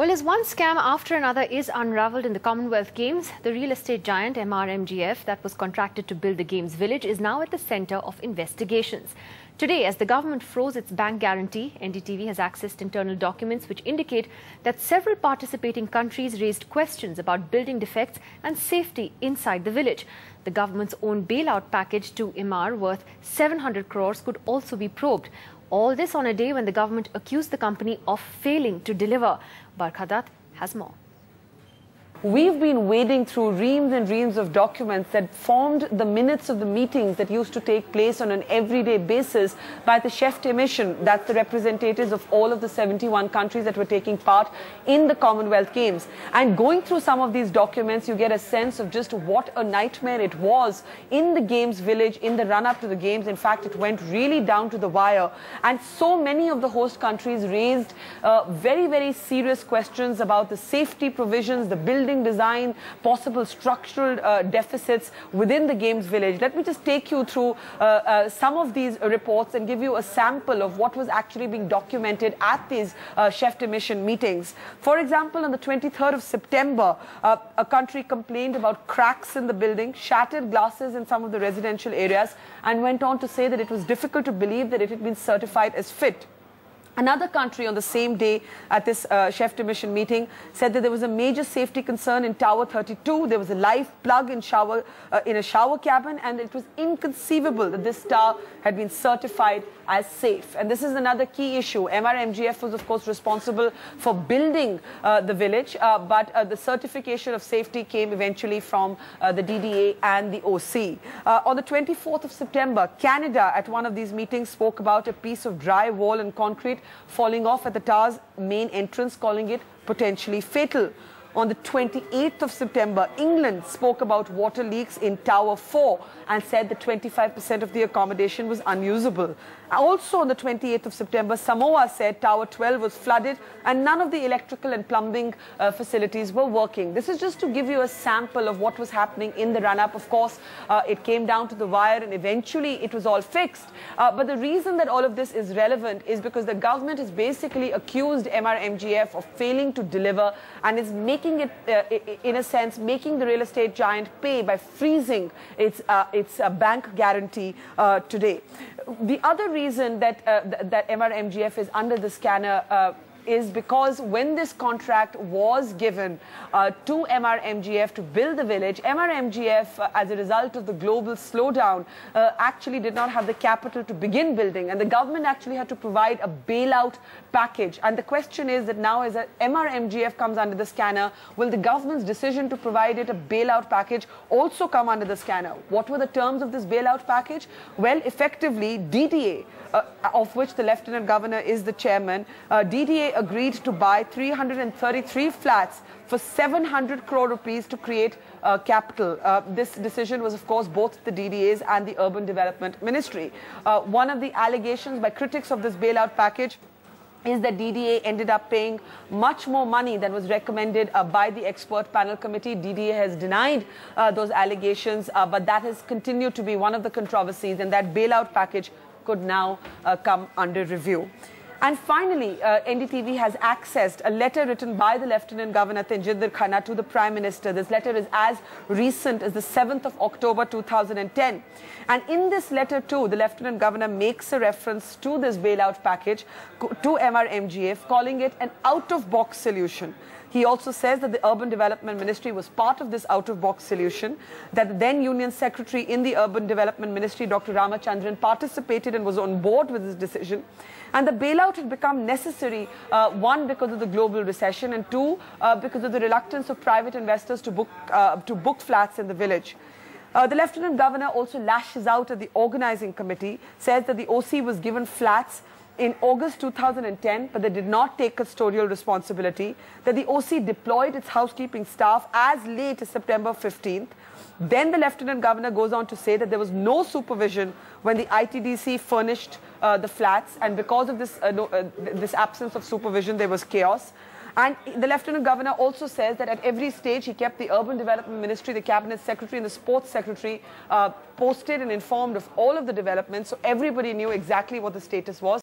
Well, as one scam after another is unravelled in the Commonwealth Games, the real estate giant EMAAR-MGF that was contracted to build the Games Village is now at the centre of investigations. Today, as the government froze its bank guarantee, NDTV has accessed internal documents which indicate that several participating countries raised questions about building defects and safety inside the village. The government's own bailout package to EMAAR worth 700 crores could also be probed. All this on a day when the government accused the company of failing to deliver. Barkhadat has more. We've been wading through reams and reams of documents that formed the minutes of the meetings that used to take place on an everyday basis by the chef de mission, that's the representatives of all of the 71 countries that were taking part in the Commonwealth Games. And going through some of these documents, you get a sense of just what a nightmare it was in the Games Village in the run-up to the Games. In fact, it went really down to the wire. And so many of the host countries raised very, very serious questions about the safety provisions, the building design, possible structural deficits within the Games Village. Let me just take you through some of these reports and give you a sample of what was actually being documented at these chef de mission meetings. For example, on the 23rd of September, a country complained about cracks in the building, shattered glasses in some of the residential areas, and went on to say that it was difficult to believe that it had been certified as fit. Another country on the same day at this chef de mission meeting said that there was a major safety concern in Tower 32. There was a live plug in a shower cabin, and it was inconceivable that this tower had been certified as safe. And this is another key issue. EMAAR-MGF was, of course, responsible for building the village, but the certification of safety came eventually from the DDA and the OC. On the 24th of September, Canada, at one of these meetings, spoke about a piece of dry wall and concrete falling off at the tower's main entrance, calling it potentially fatal. On the 28th of September, England spoke about water leaks in Tower 4 and said that 25% of the accommodation was unusable. Also on the 28th of September, Samoa said Tower 12 was flooded and none of the electrical and plumbing facilities were working. This is just to give you a sample of what was happening in the run-up. Of course, it came down to the wire and eventually it was all fixed. But the reason that all of this is relevant is because the government has basically accused EMAAR-MGF of failing to deliver and is making it, in a sense, making the real estate giant pay by freezing its bank guarantee today. The other reason that EMAAR-MGF is under the scanner is because when this contract was given to EMAAR-MGF to build the village, EMAAR-MGF, as a result of the global slowdown, actually did not have the capital to begin building, and the government actually had to provide a bailout package. And the question is that now, as EMAAR-MGF comes under the scanner, will the government's decision to provide it a bailout package also come under the scanner? What were the terms of this bailout package? Well, effectively, DDA, of which the Lieutenant Governor is the chairman, DDA agreed to buy 333 flats for 700 crore rupees to create capital. This decision was, of course, both the DDA's and the Urban Development Ministry. One of the allegations by critics of this bailout package is that DDA ended up paying much more money than was recommended by the expert panel committee. DDA has denied those allegations, but that has continued to be one of the controversies, and that bailout package could now come under review. And finally, NDTV has accessed a letter written by the Lieutenant Governor Tajinder Khanna to the Prime Minister. This letter is as recent as the 7th of October 2010. And in this letter too, the Lieutenant Governor makes a reference to this bailout package to EMAAR-MGF, calling it an out-of-box solution. He also says that the Urban Development Ministry was part of this out-of-box solution, that the then Union Secretary in the Urban Development Ministry, Dr. Ramachandran, participated and was on board with this decision. And the bailout had become necessary, one, because of the global recession, and two, because of the reluctance of private investors to book flats in the village. The Lieutenant Governor also lashes out at the organizing committee, says that the OC was given flats in August 2010, but they did not take custodial responsibility, that the OC deployed its housekeeping staff as late as September 15th. Then the Lieutenant Governor goes on to say that there was no supervision when the ITDC furnished the flats, and because of this absence of supervision, there was chaos. And the Lieutenant Governor also says that at every stage he kept the Urban Development Ministry, the Cabinet Secretary and the Sports Secretary posted and informed of all of the developments, so everybody knew exactly what the status was.